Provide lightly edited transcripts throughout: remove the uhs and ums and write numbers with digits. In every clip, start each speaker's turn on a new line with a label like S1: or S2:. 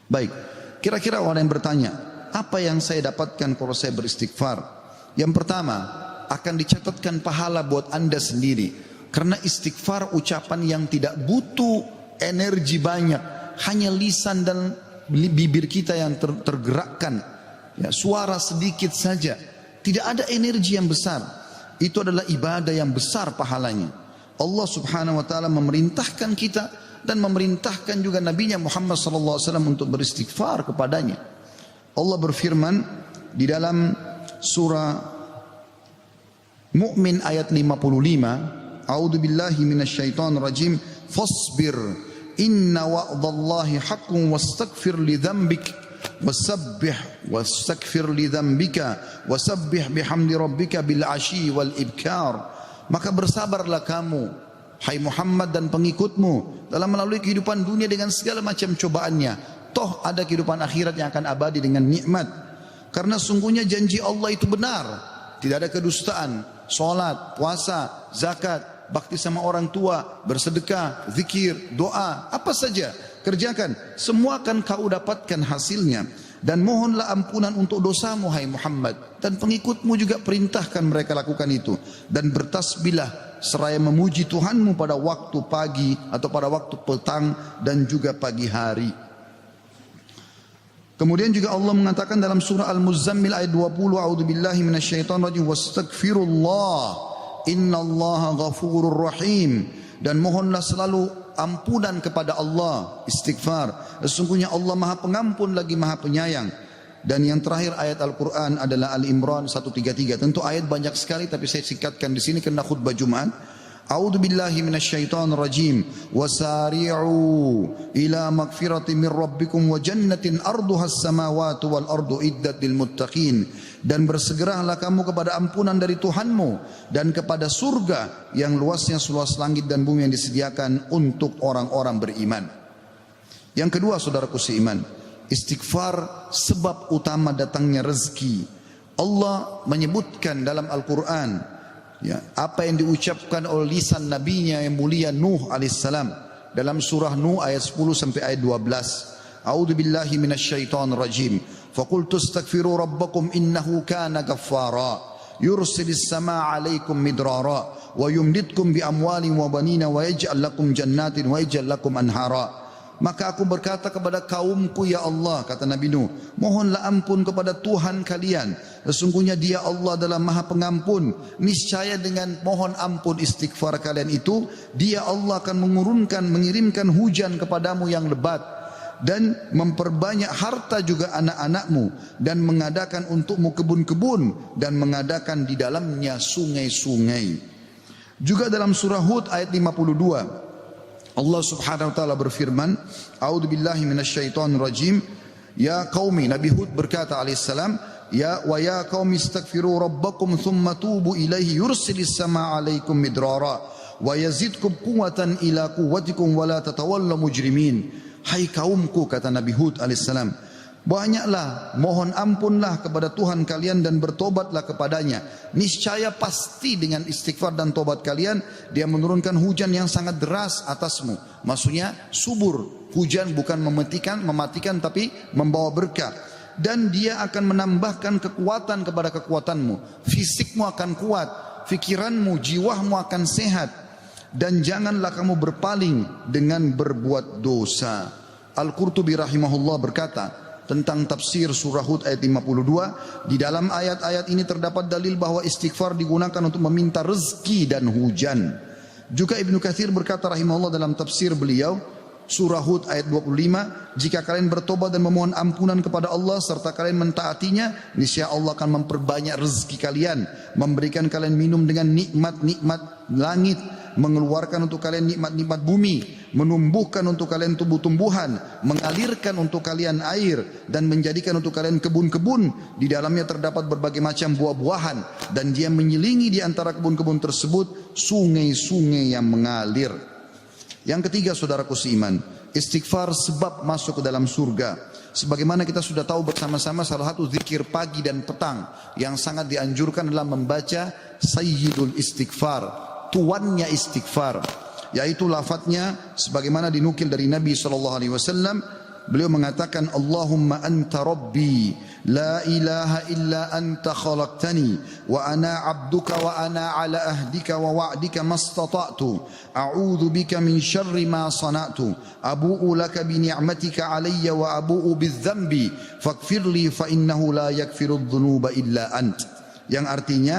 S1: Baik, kira-kira orang yang bertanya, apa yang saya dapatkan kalau saya beristighfar? Yang pertama, akan dicatatkan pahala buat Anda sendiri. Karena istighfar ucapan yang tidak butuh energi banyak, hanya lisan dan bibir kita yang tergerakkan, ya, suara sedikit saja, tidak ada energi yang besar. Itu adalah ibadah yang besar pahalanya. Allah subhanahu wa ta'ala memerintahkan kita dan memerintahkan juga Nabinya Muhammad sallallahu alaihi wasallam untuk beristighfar kepadanya. Allah berfirman di dalam surah Mu'min ayat 55, A'udzu billahi minasyaitonir rajim, fasbir inna wa'dallahi haqqun wastaghfir li dzambik wastaghfir li dzambika wasabbih bihamdi rabbika bil ashi wal ibkar. Maka bersabarlah kamu, hai Muhammad dan pengikutmu, dalam melalui kehidupan dunia dengan segala macam cobaannya. Toh ada kehidupan akhirat yang akan abadi dengan nikmat. Karena sungguhnya janji Allah itu benar, tidak ada kedustaan. Salat, puasa, zakat, bakti sama orang tua, bersedekah, zikir, doa, apa saja kerjakan, semua akan kau dapatkan hasilnya. Dan mohonlah ampunan untuk dosamu hai Muhammad, dan pengikutmu juga perintahkan mereka lakukan itu. Dan bertasbihlah seraya memuji Tuhanmu pada waktu pagi atau pada waktu petang dan juga pagi hari. Kemudian juga Allah mengatakan dalam surah Al-Muzammil ayat 20, a'udzubillahi minasyaitonir rajim, wastaghfirullah innallaha ghafurur rahim. Dan mohonlah selalu ampunan kepada Allah, istighfar. Sesungguhnya Allah Maha Pengampun lagi Maha Penyayang. Dan yang terakhir ayat Al-Qur'an adalah Al-Imran 133. Tentu ayat banyak sekali tapi saya singkatkan di sini karena khutbah Jumat. A'udzu billahi minasyaitonir rajim. Wasari'u ila magfiratin min rabbikum wa jannatin arduhas samawati wal ardu iddat lil muttaqin. Dan bersegeralah kamu kepada ampunan dari Tuhanmu dan kepada surga yang luasnya seluas langit dan bumi yang disediakan untuk orang-orang beriman. Yang kedua, saudaraku seiman, istighfar sebab utama datangnya rezeki. Allah menyebutkan dalam Al-Quran, ya, apa yang diucapkan oleh lisan nabinya yang mulia Nuh alaihissalam dalam surah Nuh ayat 10 sampai ayat 12. A'udzu billahi minasyaitonir rajim. Faqultu astaghfiru rabbakum innahu kana ghaffara yursilis samaa 'alaikum midrara wa yumditkum bi amwalin wa banina wa yaj'al lakum jannatin wa yaj'al lakum anhara. Maka aku berkata kepada kaumku, ya Allah, kata Nabi Nuh, mohonlah ampun kepada Tuhan kalian. Sesungguhnya Dia Allah adalah Maha Pengampun. Niscaya dengan mohon ampun istighfar kalian itu, Dia Allah akan mengirimkan hujan kepadamu yang lebat dan memperbanyak harta juga anak-anakmu dan mengadakan untukmu kebun-kebun dan mengadakan di dalamnya sungai-sungai. Juga dalam surah Hud ayat 52 Allah subhanahu wa ta'ala berfirman, A'udzu billahi minasyaitonir rajim, ya qaumi, Nabi Hud berkata alaihissalam, ya qaumi istaghfiru rabbakum thumma tubu ilaihi yursilis samaa 'alaikum midrara wa yazidkum quwwatan ila quwwatikum wa la tatawallaw mujrimin. Hai kaumku, kata Nabi Hud alaihissalam, banyaklah mohon ampunlah kepada Tuhan kalian dan bertobatlah kepadanya. Niscaya pasti dengan istighfar dan tobat kalian Dia menurunkan hujan yang sangat deras atasmu. Maksudnya subur, hujan bukan mematikan tapi membawa berkah. Dan Dia akan menambahkan kekuatan kepada kekuatanmu. Fisikmu akan kuat, fikiranmu, jiwamu akan sehat. Dan janganlah kamu berpaling dengan berbuat dosa. Al-Qurtubi rahimahullah berkata tentang tafsir surah Hud ayat 52, di dalam ayat-ayat ini terdapat dalil bahwa istighfar digunakan untuk meminta rezeki dan hujan. Juga Ibnu Katsir berkata rahimahullah dalam tafsir beliau surah Hud ayat 25, jika kalian bertobat dan memohon ampunan kepada Allah serta kalian mentaatinya, niscaya Allah akan memperbanyak rezeki kalian, memberikan kalian minum dengan nikmat-nikmat langit, mengeluarkan untuk kalian nikmat-nikmat bumi, menumbuhkan untuk kalian tumbuh-tumbuhan, mengalirkan untuk kalian air, dan menjadikan untuk kalian kebun-kebun. Di dalamnya terdapat berbagai macam buah-buahan, dan Dia menyelingi di antara kebun-kebun tersebut sungai-sungai yang mengalir. Yang ketiga, saudaraku seiman, istighfar sebab masuk ke dalam surga. Sebagaimana kita sudah tahu bersama-sama, salah satu zikir pagi dan petang yang sangat dianjurkan adalah membaca Sayyidul Istighfar, tuannya istighfar, yaitu lafadznya sebagaimana dinukil dari Nabi SAW, beliau mengatakan, Allahumma anta rabbi, la ilaha illa anta khalaqtani, wa ana abduka wa ana ala ahdika wa wa'dika mastata'tu, a'udhu bika min syarri ma sana'tu, abu'u laka bi ni'matika alayya wa abu'u bidzambi, faghfirli fa innahu la yakfiru dhunuba illa ant. Yang artinya,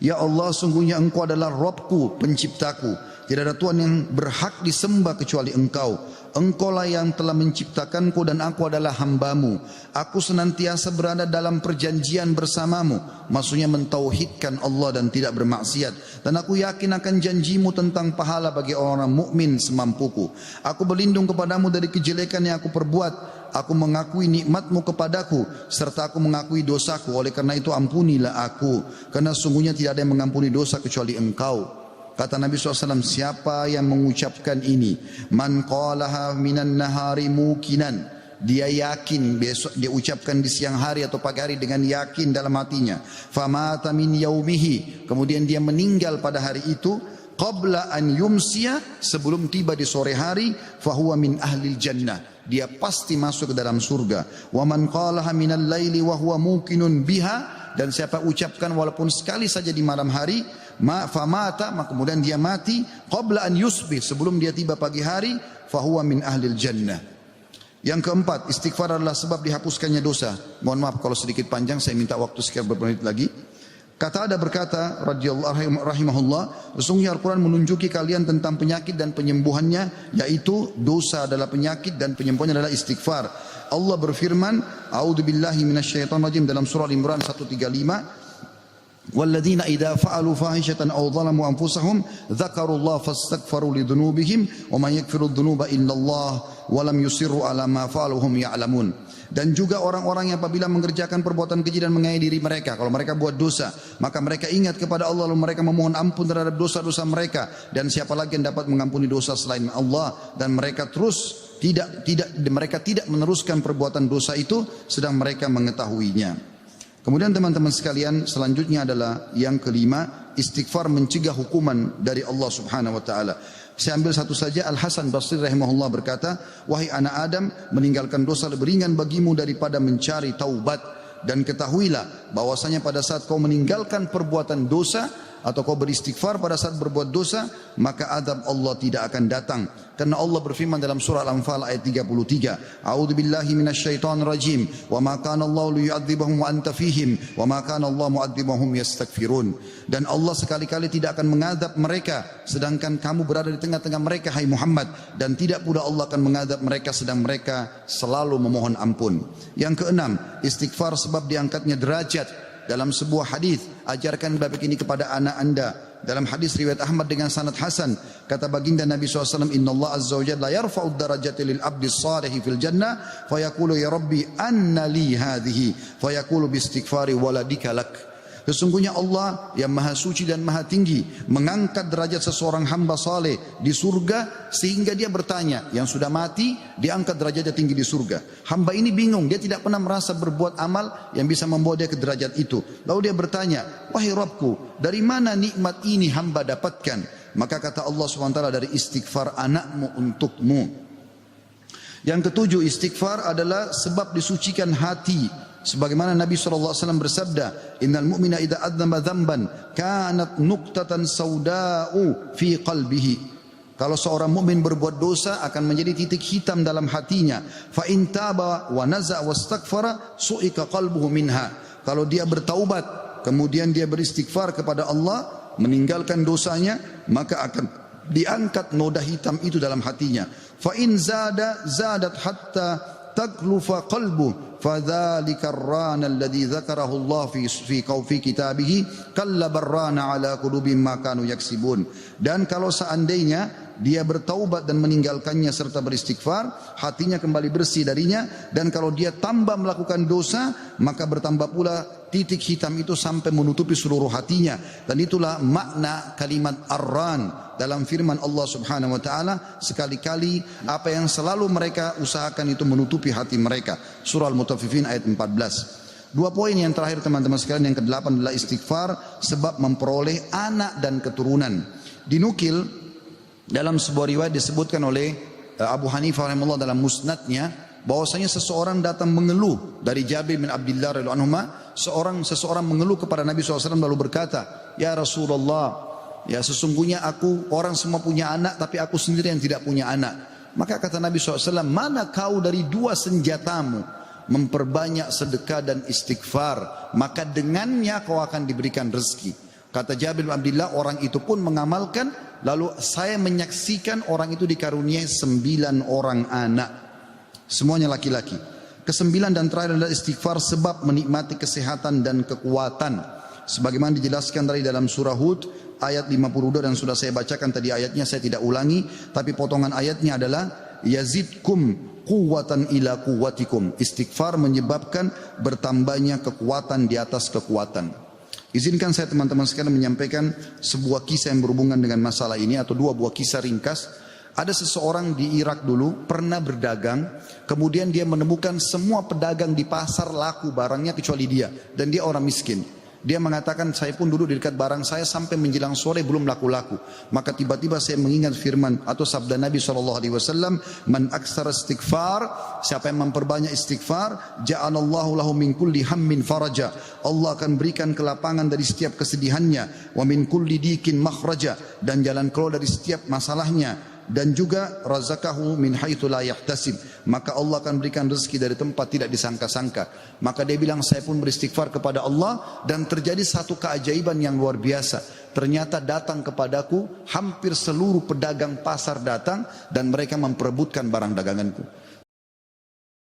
S1: ya Allah, sungguhnya Engkau adalah Rabbku, penciptaku. Tidak ada Tuhan yang berhak disembah kecuali Engkau. Engkaulah yang telah menciptakanku dan aku adalah hambamu. Aku senantiasa berada dalam perjanjian bersamamu. Maksudnya mentauhidkan Allah dan tidak bermaksiat. Dan aku yakin akan janjimu tentang pahala bagi orang mukmin semampuku. Aku berlindung kepadamu dari kejelekan yang aku perbuat. Aku mengakui nikmatmu kepadaku serta aku mengakui dosaku. Oleh karena itu ampunilah aku. Karena sungguhnya tidak ada yang mengampuni dosa kecuali Engkau. Kata Nabi SAW, siapa yang mengucapkan ini, man qalaha minan nahari mukinan, dia yakin, besok dia ucapkan di siang hari atau pagi hari dengan yakin dalam hatinya, famata min yaumihi, kemudian dia meninggal pada hari itu, qabla an yumsiya, sebelum tiba di sore hari, fahuwa min ahlil jannah, dia pasti masuk ke dalam surga. Wa man qalaha minal laili wa huwa muqinun biha, dan siapa ucapkan walaupun sekali saja di malam hari, famata, maka kemudian dia mati, qabla an yusbih, sebelum dia tiba pagi hari, fahuwa min ahlil jannah. Yang keempat, istighfar adalah sebab dihapuskannya dosa. Mohon maaf kalau sedikit panjang, saya minta waktu sekian beberapa menit lagi. Kata ada berkata radhiyallahu rahimahullah, sesungguhnya Al-Quran menunjuki kalian tentang penyakit dan penyembuhannya, yaitu dosa adalah penyakit dan penyembuhannya adalah istighfar. Allah berfirman, a'udzubillahi minasyaitonirrajim, dalam surah Al-Imran 135, walladzina idza fa'alu fahishatan aw zalamu anfusahum dzakarullaha fastaghfaru lidzunubihim wa man yaghfiru dzunuba illallah wa lam yusirru ala ma fa'alu hum ya'lamun. Dan juga orang-orang yang apabila mengerjakan perbuatan keji dan menganiaya diri mereka, kalau mereka buat dosa, maka mereka ingat kepada Allah lalu mereka memohon ampun terhadap dosa-dosa mereka, dan siapa lagi yang dapat mengampuni dosa selain Allah, dan mereka terus mereka tidak meneruskan perbuatan dosa itu sedang mereka mengetahuinya. Kemudian teman-teman sekalian, selanjutnya adalah yang kelima, istighfar mencegah hukuman dari Allah Subhanahu wa taala. Saya ambil satu saja. Al Hasan Basri rahimahullah berkata, wahai anak Adam, meninggalkan dosa lebih ringan bagimu daripada mencari taubat, dan ketahuilah bahwasanya pada saat kau meninggalkan perbuatan dosa atau kau beristighfar pada saat berbuat dosa, maka azab Allah tidak akan datang. Karena Allah berfirman dalam surah Al-Anfal ayat 33, a'udzubillahi minasyaitonir rajim, wa ma kana Allahu liyu'adzibahum wa anta fihim, wa ma kana Allah mu'adzibahum yastaghfirun. Dan Allah sekali-kali tidak akan mengadab mereka sedangkan kamu berada di tengah-tengah mereka, hai Muhammad, dan tidak pula Allah akan mengadab mereka sedang mereka selalu memohon ampun. Yang keenam, istighfar sebab diangkatnya derajat. Dalam sebuah hadis, ajarkan bab ini kepada anak anda. Dalam hadis riwayat Ahmad dengan sanad hasan, kata baginda Nabi SAW, Inna Allah Azza wa Jalla yarfa'ud darajati lil abdi salihi fil jannah, fayaqulu ya Rabbi anna li hadhihi, fayaqulu bi istighfari waladika lak. Sesungguhnya Allah yang maha suci dan maha tinggi mengangkat derajat seseorang hamba saleh di surga sehingga dia bertanya, yang sudah mati diangkat derajatnya tinggi di surga. Hamba ini bingung, dia tidak pernah merasa berbuat amal yang bisa membawa dia ke derajat itu. Lalu dia bertanya, wahai Rabbku, dari mana nikmat ini hamba dapatkan? Maka kata Allah SWT, dari istighfar anakmu untukmu. Yang ketujuh, istighfar adalah sebab disucikan hati. Sebagaimana Nabi SAW bersabda, innal mu'mina idza adzama dzamban kanat nuqtatan sauda'u fi qalbihi. Kalau seorang mukmin berbuat dosa akan menjadi titik hitam dalam hatinya. Fa in taba wa naza wastaghfara su'ika qalbuhu minha. Kalau dia bertaubat kemudian dia beristighfar kepada Allah, meninggalkan dosanya, maka akan diangkat noda hitam itu dalam hatinya. Fa in zadat hatta taglufa qalbu fadzalika ar-rana alladhi dzakarahu Allah fi kitabihi kalla barrana ala qulubihim ma kanu yaksibun. Dan kalau seandainya dia bertaubat dan meninggalkannya serta beristighfar, hatinya kembali bersih darinya, dan kalau dia tambah melakukan dosa, maka bertambah pula titik hitam itu sampai menutupi seluruh hatinya. Dan itulah makna kalimat ar-ran dalam firman Allah Subhanahu wa taala, sekali-kali apa yang selalu mereka usahakan itu menutupi hati mereka. Surah Al-Mutaffifin ayat 14. Dua poin yang terakhir teman-teman sekalian, yang ke-8 adalah istighfar sebab memperoleh anak dan keturunan. Dinukil dalam sebuah riwayat disebutkan oleh Abu Hanifah rahimahullah dalam musnadnya, bahwasanya seseorang datang mengeluh dari Jabir bin Abdullah radhiyallahu anhu, seseorang mengeluh kepada Nabi SAW lalu berkata, ya Rasulullah, ya sesungguhnya orang semua punya anak tapi aku sendiri yang tidak punya anak. Maka kata Nabi SAW, mana kau dari dua senjatamu, memperbanyak sedekah dan istighfar, maka dengannya kau akan diberikan rezeki. Kata Jabir bin Abdullah, orang itu pun mengamalkan, lalu saya menyaksikan orang itu dikaruniai 9 orang anak, semuanya laki-laki. Kesembilan dan terakhir adalah istighfar sebab menikmati kesehatan dan kekuatan, sebagaimana dijelaskan dari dalam surah Hud ayat 52, dan sudah saya bacakan tadi ayatnya, saya tidak ulangi, tapi potongan ayatnya adalah yazidkum quwwatan ila quwwatikum. Istighfar menyebabkan bertambahnya kekuatan di atas kekuatan. Izinkan saya teman-teman sekalian menyampaikan sebuah kisah yang berhubungan dengan masalah ini, atau dua buah kisah ringkas. Ada seseorang di Irak dulu pernah berdagang, kemudian dia menemukan semua pedagang di pasar laku barangnya kecuali dia, dan dia orang miskin. Dia mengatakan, saya pun duduk di dekat barang saya sampai menjelang sore belum laku-laku. Maka tiba-tiba saya mengingat firman atau sabda Nabi SAW, man aksara istighfar, siapa yang memperbanyak istighfar, ja'alallahu lahu min kulli hammin faraja, Allah akan berikan kelapangan dari setiap kesedihannya, wa min kulli dikin makhraja, dan jalan keluar dari setiap masalahnya, dan juga razaqahu min haitsu la yahtasib, maka Allah akan berikan rezeki dari tempat tidak disangka-sangka. Maka dia bilang, saya pun beristighfar kepada Allah, dan terjadi satu keajaiban yang luar biasa. Ternyata datang kepadaku hampir seluruh pedagang pasar datang, dan mereka memperebutkan barang daganganku.